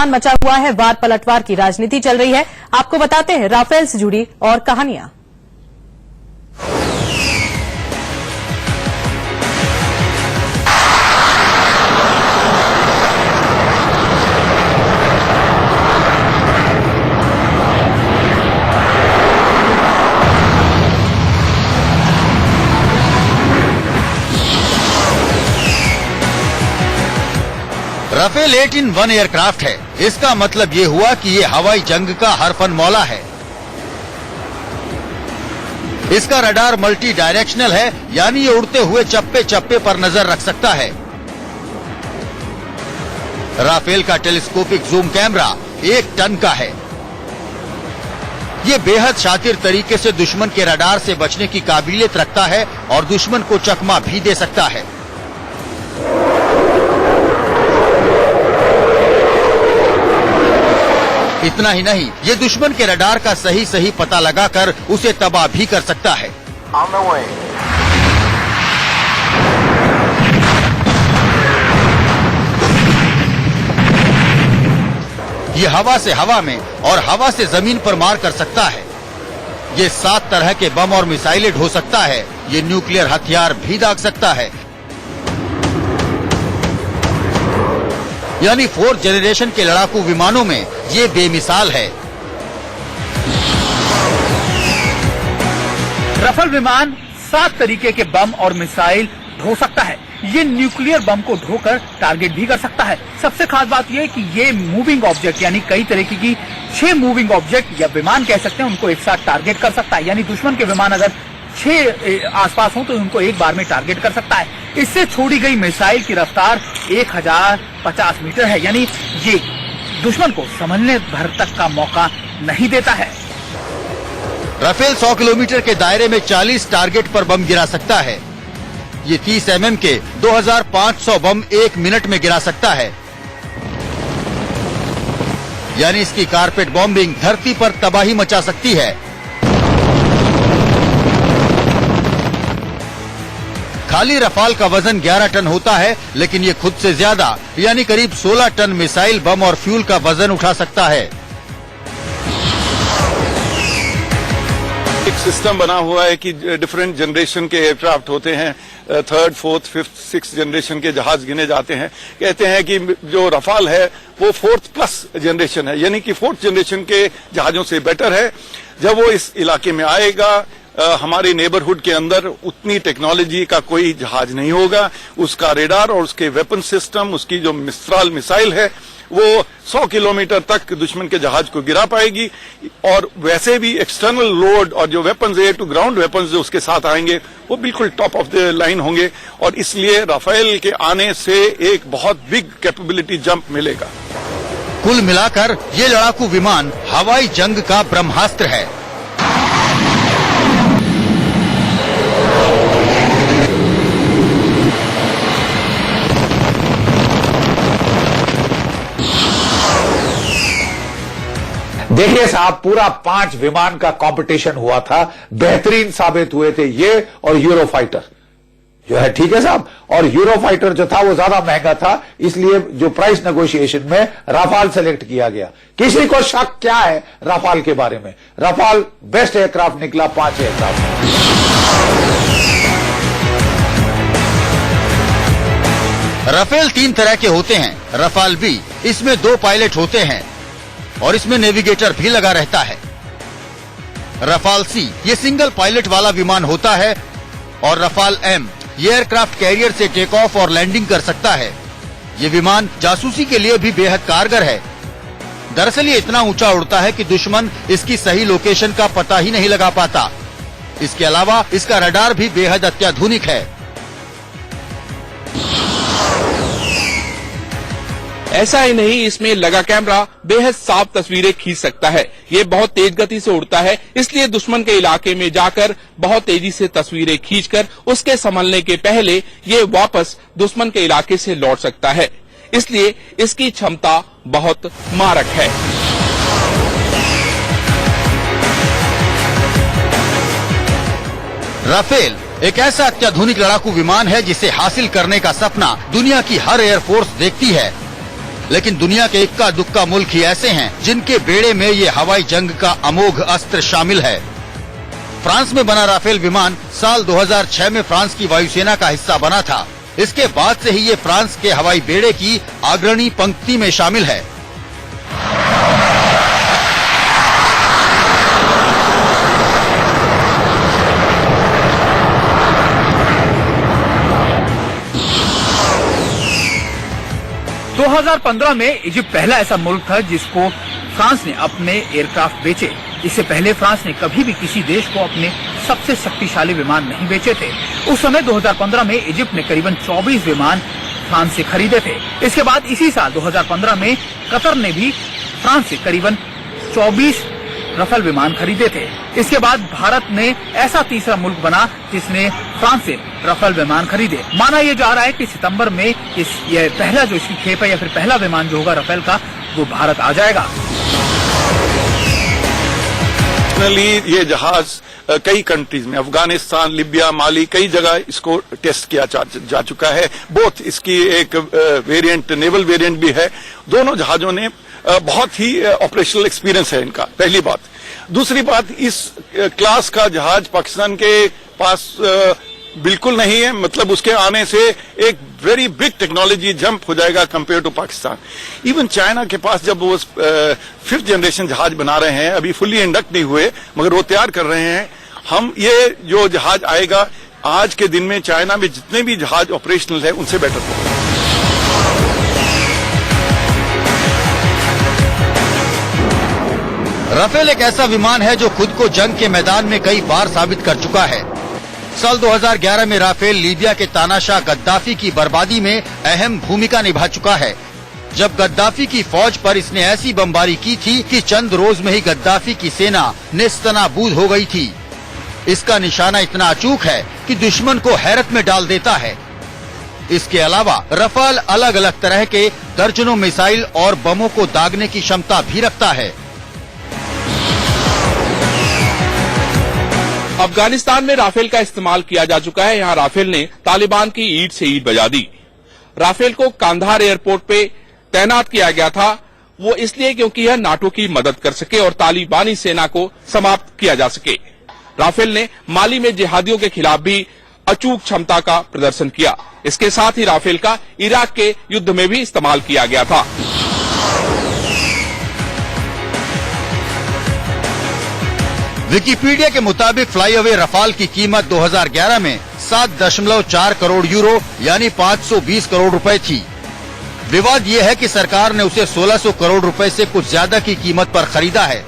विमान मचा हुआ है, वार पलटवार की राजनीति चल रही है। आपको बताते हैं राफेल से जुड़ी और कहानियां। राफेल 8-in-1 एयरक्राफ्ट है। इसका मतलब ये हुआ कि ये हवाई जंग का हरफन मौला है। इसका रडार मल्टी डायरेक्शनल है, यानी ये उड़ते हुए चप्पे चप्पे पर नजर रख सकता है। राफेल का टेलीस्कोपिक जूम कैमरा 1 टन का है। ये बेहद शातिर तरीके से दुश्मन के रडार से बचने की काबिलियत रखता है और दुश्मन को चकमा भी दे सकता है। इतना ही नहीं, ये दुश्मन के रडार का सही पता लगाकर उसे तबाह भी कर सकता है। ये हवा से हवा में और हवा से जमीन पर मार कर सकता है। ये 7 तरह के बम और मिसाइलें ढो सकता है। ये न्यूक्लियर हथियार भी दाग सकता है। यानी 4th जनरेशन के लड़ाकू विमानों में ये बेमिसाल है। राफेल विमान 7 तरीके के बम और मिसाइल ढो सकता है। ये न्यूक्लियर बम को ढोकर टारगेट भी कर सकता है। सबसे खास बात यह है कि ये मूविंग ऑब्जेक्ट यानी कई तरीके की 6 मूविंग ऑब्जेक्ट या विमान कह सकते हैं, उनको एक साथ टारगेट कर सकता है। यानी दुश्मन के विमान अगर 6 आसपास हो तो उनको एक बार में टारगेट कर सकता है। इससे छोड़ी गई मिसाइल की रफ्तार 1050 मीटर है, यानी ये दुश्मन को संभलने भर तक का मौका नहीं देता है। राफेल 100 किलोमीटर के दायरे में 40 टारगेट पर बम गिरा सकता है। ये 30 mm के 2500 बम 1 मिनट में गिरा सकता है। यानी इसकी कारपेट बॉम्बिंग धरती पर तबाही मचा सकती है। खाली रफाल का वजन 11 टन होता है, लेकिन ये खुद से ज्यादा यानी करीब 16 टन मिसाइल, बम और फ्यूल का वजन उठा सकता है। एक सिस्टम बना हुआ है कि डिफरेंट जनरेशन के एयरक्राफ्ट होते हैं, 3rd, 4th, 5th, 6th generation के जहाज गिने जाते हैं। कहते हैं कि जो रफाल है वो 4th प्लस जनरेशन है, यानी कि 4th जनरेशन के जहाजों से बेटर है। जब वो इस इलाके में आएगा, हमारे नेबरहुड के अंदर उतनी टेक्नोलॉजी का कोई जहाज नहीं होगा। उसका रेडार और उसके वेपन सिस्टम, उसकी जो मिस्ट्राल मिसाइल है, वो 100 किलोमीटर तक दुश्मन के जहाज को गिरा पाएगी। और वैसे भी एक्सटर्नल लोड और जो weapons, air to ground weapons जो उसके साथ आएंगे वो बिल्कुल टॉप ऑफ द लाइन होंगे। और इसलिए राफेल के आने से एक बहुत बिग कैपेबिलिटी जंप मिलेगा। कुल मिलाकर ये लड़ाकू विमान हवाई जंग का ब्रह्मास्त्र है। देखिए साहब, पूरा 5 विमान का कंपटीशन हुआ था। बेहतरीन साबित हुए थे ये और यूरोफाइटर जो है, ठीक है साहब। और यूरोफाइटर जो था वो ज्यादा महंगा था, इसलिए जो प्राइस नेगोशिएशन में राफाल सेलेक्ट किया गया। किसी को शक क्या है राफाल के बारे में? राफाल बेस्ट एयरक्राफ्ट निकला 5 एयरक्राफ्ट। राफेल 3 तरह के होते हैं। रफाल बी, इसमें 2 पायलट होते हैं और इसमें नेविगेटर भी लगा रहता है। रफाल सी, ये सिंगल पायलट वाला विमान होता है। और रफाल एम, ये एयरक्राफ्ट कैरियर से टेक ऑफ और लैंडिंग कर सकता है। ये विमान जासूसी के लिए भी बेहद कारगर है। दरअसल ये इतना ऊंचा उड़ता है कि दुश्मन इसकी सही लोकेशन का पता ही नहीं लगा पाता। इसके अलावा इसका रडार भी बेहद अत्याधुनिक है। ऐसा ही नहीं, इसमें लगा कैमरा बेहद साफ तस्वीरें खींच सकता है। ये बहुत तेज गति से उड़ता है, इसलिए दुश्मन के इलाके में जाकर बहुत तेजी से तस्वीरें खींचकर उसके संभलने के पहले ये वापस दुश्मन के इलाके से लौट सकता है। इसलिए इसकी क्षमता बहुत मारक है। राफेल एक ऐसा अत्याधुनिक लड़ाकू विमान है जिसे हासिल करने का सपना दुनिया की हर एयरफोर्स देखती है। लेकिन दुनिया के इक्का दुक्का मुल्क ही ऐसे हैं जिनके बेड़े में ये हवाई जंग का अमोघ अस्त्र शामिल है। फ्रांस में बना राफेल विमान साल 2006 में फ्रांस की वायुसेना का हिस्सा बना था। इसके बाद से ही ये फ्रांस के हवाई बेड़े की अग्रणी पंक्ति में शामिल है। दो 2015 में इजिप्ट पहला ऐसा मुल्क था जिसको फ्रांस ने अपने एयरक्राफ्ट बेचे। इससे पहले फ्रांस ने कभी भी किसी देश को अपने सबसे शक्तिशाली विमान नहीं बेचे थे। उस समय 2015 में इजिप्ट ने करीबन 24 विमान फ्रांस से खरीदे थे। इसके बाद इसी साल 2015 में कतर ने भी फ्रांस से करीबन 24 रफेल विमान खरीदे थे। इसके बाद भारत ने ऐसा तीसरा मुल्क बना जिसने फ्रांस से रफेल विमान खरीदे। माना यह जा रहा है कि सितंबर में यह पहला जो इसकी खेप है या फिर पहला विमान जो होगा रफेल का वो भारत आ जाएगा। ये जहाज कई कंट्रीज में, अफगानिस्तान, लिबिया, माली, कई जगह इसको टेस्ट किया जा चुका है। बोथ इसकी एक वेरिएंट, नेवल वेरिएंट भी है। दोनों जहाजों ने बहुत ही ऑपरेशनल एक्सपीरियंस है इनका, पहली बात। दूसरी बात, इस क्लास का जहाज पाकिस्तान के पास बिल्कुल नहीं है। मतलब उसके आने से एक वेरी बिग टेक्नोलॉजी जंप हो जाएगा compare to Pakistan. Even China के पास जब वो 5th जनरेशन जहाज बना रहे हैं, अभी फुल्ली इंडक्ट नहीं हुए मगर वो तैयार कर रहे हैं। हम ये जो जहाज आएगा आज के दिन में चाइना में जितने भी जहाज ऑपरेशनल है उनसे बेटर होगा। राफेल एक ऐसा विमान है जो खुद को जंग के मैदान में कई बार साबित कर चुका है। साल 2011 में राफेल लीबिया के तानाशाह गद्दाफी की बर्बादी में अहम भूमिका निभा चुका है, जब गद्दाफी की फौज पर इसने ऐसी बमबारी की थी कि चंद रोज में ही गद्दाफी की सेना नेस्तनाबूद हो गई थी। इसका निशाना इतना अचूक है कि दुश्मन को हैरत में डाल देता है। इसके अलावा रफाल अलग अलग तरह के दर्जनों मिसाइल और बमों को दागने की क्षमता भी रखता है। अफगानिस्तान में राफेल का इस्तेमाल किया जा चुका है। यहाँ राफेल ने तालिबान की ईंट से ईंट बजा दी। राफेल को कांधार एयरपोर्ट पे तैनात किया गया था, वो इसलिए क्योंकि यह नाटो की मदद कर सके और तालिबानी सेना को समाप्त किया जा सके। राफेल ने माली में जिहादियों के खिलाफ भी अचूक क्षमता का प्रदर्शन किया। इसके साथ ही राफेल का इराक के युद्ध में भी इस्तेमाल किया गया था। विकिपीडिया के मुताबिक फ्लाईअवे रफाल की कीमत 2011 में 7.4 करोड़ यूरो यानी 520 करोड़ रुपए थी। विवाद यह है कि सरकार ने उसे 1600 करोड़ रुपए से कुछ ज्यादा की कीमत पर खरीदा है।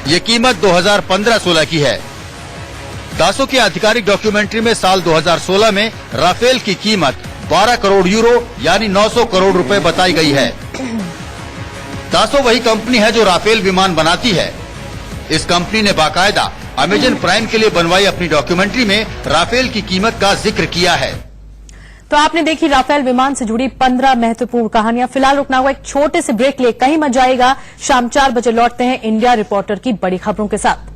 ये कीमत 2015-16 की है। दासो की आधिकारिक डॉक्यूमेंट्री में साल 2016 में राफेल की कीमत 12 करोड़ यूरो यानी 900 करोड़ रुपए बताई गई है। दासो वही कंपनी है जो राफेल विमान बनाती है। इस कंपनी ने बाकायदा अमेजन प्राइम के लिए बनवाई अपनी डॉक्यूमेंट्री में राफेल की कीमत का जिक्र किया है। तो आपने देखी राफेल विमान से जुड़ी 15 महत्वपूर्ण कहानियां। फिलहाल रुकना हुआ एक छोटे से ब्रेक लिए कहीं मत जाएगा। शाम 4 बजे लौटते हैं इंडिया रिपोर्टर की बड़ी खबरों के साथ।